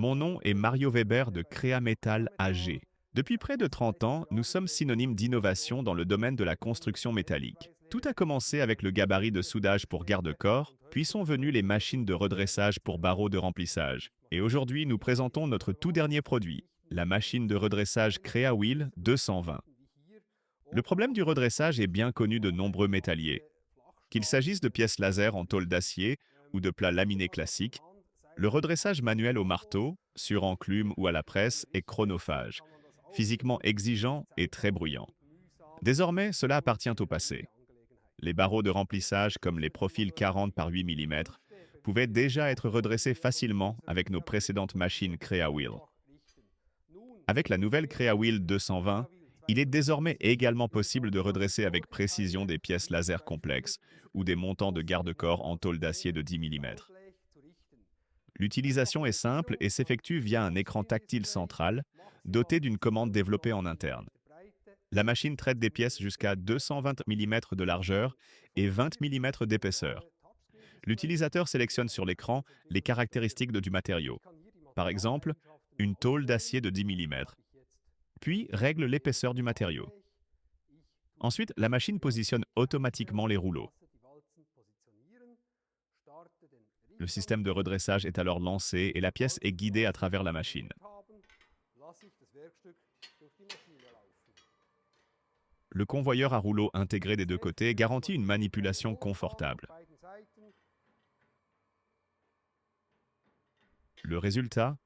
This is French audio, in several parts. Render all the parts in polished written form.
Mon nom est Mario Weber de Créa Métal AG. Depuis près de 30 ans, nous sommes synonymes d'innovation dans le domaine de la construction métallique. Tout a commencé avec le gabarit de soudage pour garde-corps, puis sont venues les machines de redressage pour barreaux de remplissage. Et aujourd'hui, nous présentons notre tout dernier produit, la machine de redressage CreaWheel 220. Le problème du redressage est bien connu de nombreux métalliers. Qu'il s'agisse de pièces laser en tôle d'acier ou de plats laminés classiques, le redressage manuel au marteau, sur enclume ou à la presse est chronophage, physiquement exigeant et très bruyant. Désormais, cela appartient au passé. Les barreaux de remplissage comme les profils 40 par 8 mm pouvaient déjà être redressés facilement avec nos précédentes machines CreaWheel. Avec la nouvelle CreaWheel 220, il est désormais également possible de redresser avec précision des pièces laser complexes ou des montants de garde-corps en tôle d'acier de 10 mm. L'utilisation est simple et s'effectue via un écran tactile central, doté d'une commande développée en interne. La machine traite des pièces jusqu'à 220 mm de largeur et 20 mm d'épaisseur. L'utilisateur sélectionne sur l'écran les caractéristiques du matériau. Par exemple, une tôle d'acier de 10 mm, puis règle l'épaisseur du matériau. Ensuite, la machine positionne automatiquement les rouleaux. Le système de redressage est alors lancé et la pièce est guidée à travers la machine. Le convoyeur à rouleau intégré des deux côtés garantit une manipulation confortable. Le résultat,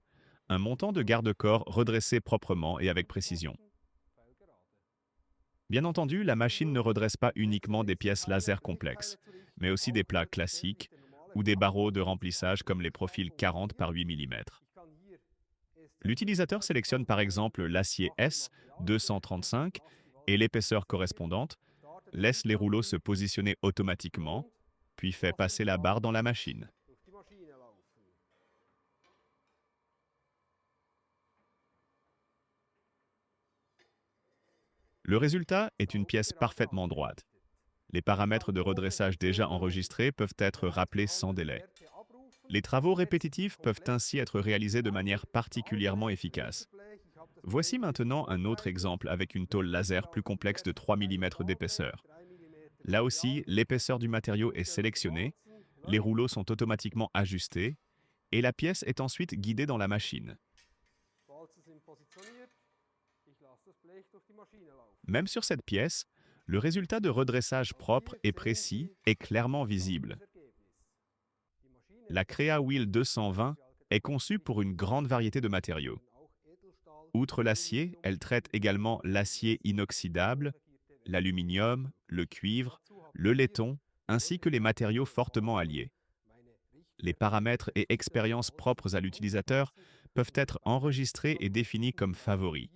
un montant de garde-corps redressé proprement et avec précision. Bien entendu, la machine ne redresse pas uniquement des pièces laser complexes, mais aussi des plats classiques ou des barreaux de remplissage comme les profils 40 par 8 mm. L'utilisateur sélectionne par exemple l'acier S 235 et l'épaisseur correspondante, laisse les rouleaux se positionner automatiquement, puis fait passer la barre dans la machine. Le résultat est une pièce parfaitement droite. Les paramètres de redressage déjà enregistrés peuvent être rappelés sans délai. Les travaux répétitifs peuvent ainsi être réalisés de manière particulièrement efficace. Voici maintenant un autre exemple avec une tôle laser plus complexe de 3 mm d'épaisseur. Là aussi, l'épaisseur du matériau est sélectionnée, les rouleaux sont automatiquement ajustés et la pièce est ensuite guidée dans la machine. Même sur cette pièce, le résultat de redressage propre et précis est clairement visible. La CreaWheel 220 est conçue pour une grande variété de matériaux. Outre l'acier, elle traite également l'acier inoxydable, l'aluminium, le cuivre, le laiton, ainsi que les matériaux fortement alliés. Les paramètres et expériences propres à l'utilisateur peuvent être enregistrés et définis comme favoris.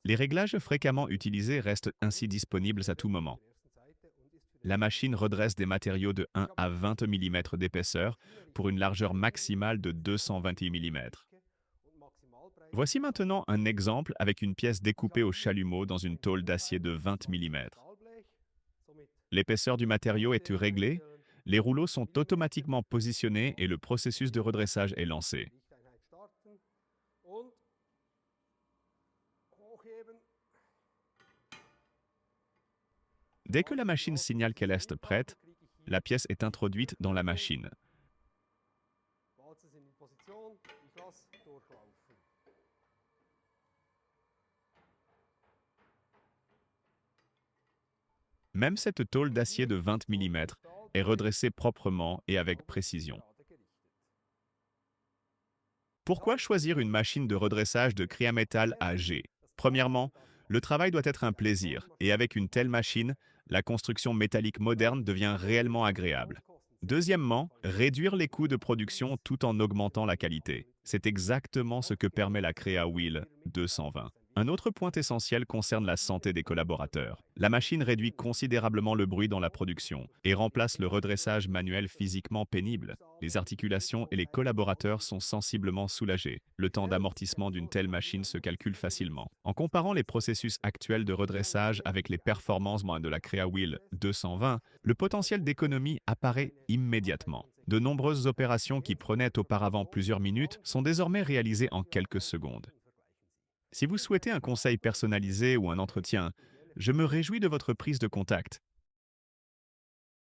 Les réglages fréquemment utilisés restent ainsi disponibles à tout moment. La machine redresse des matériaux de 1 à 20 mm d'épaisseur pour une largeur maximale de 228 mm. Voici maintenant un exemple avec une pièce découpée au chalumeau dans une tôle d'acier de 20 mm. L'épaisseur du matériau est réglée, les rouleaux sont automatiquement positionnés et le processus de redressage est lancé. Dès que la machine signale qu'elle est prête, la pièce est introduite dans la machine. Même cette tôle d'acier de 20 mm est redressée proprement et avec précision. Pourquoi choisir une machine de redressage de Creametal AG? Premièrement, le travail doit être un plaisir, et avec une telle machine, la construction métallique moderne devient réellement agréable. Deuxièmement, réduire les coûts de production tout en augmentant la qualité. C'est exactement ce que permet la CreaWheel 220. Un autre point essentiel concerne la santé des collaborateurs. La machine réduit considérablement le bruit dans la production et remplace le redressage manuel physiquement pénible. Les articulations et les collaborateurs sont sensiblement soulagés. Le temps d'amortissement d'une telle machine se calcule facilement. En comparant les processus actuels de redressage avec les performances de la CreaWheel 220, le potentiel d'économie apparaît immédiatement. De nombreuses opérations qui prenaient auparavant plusieurs minutes sont désormais réalisées en quelques secondes. Si vous souhaitez un conseil personnalisé ou un entretien, je me réjouis de votre prise de contact.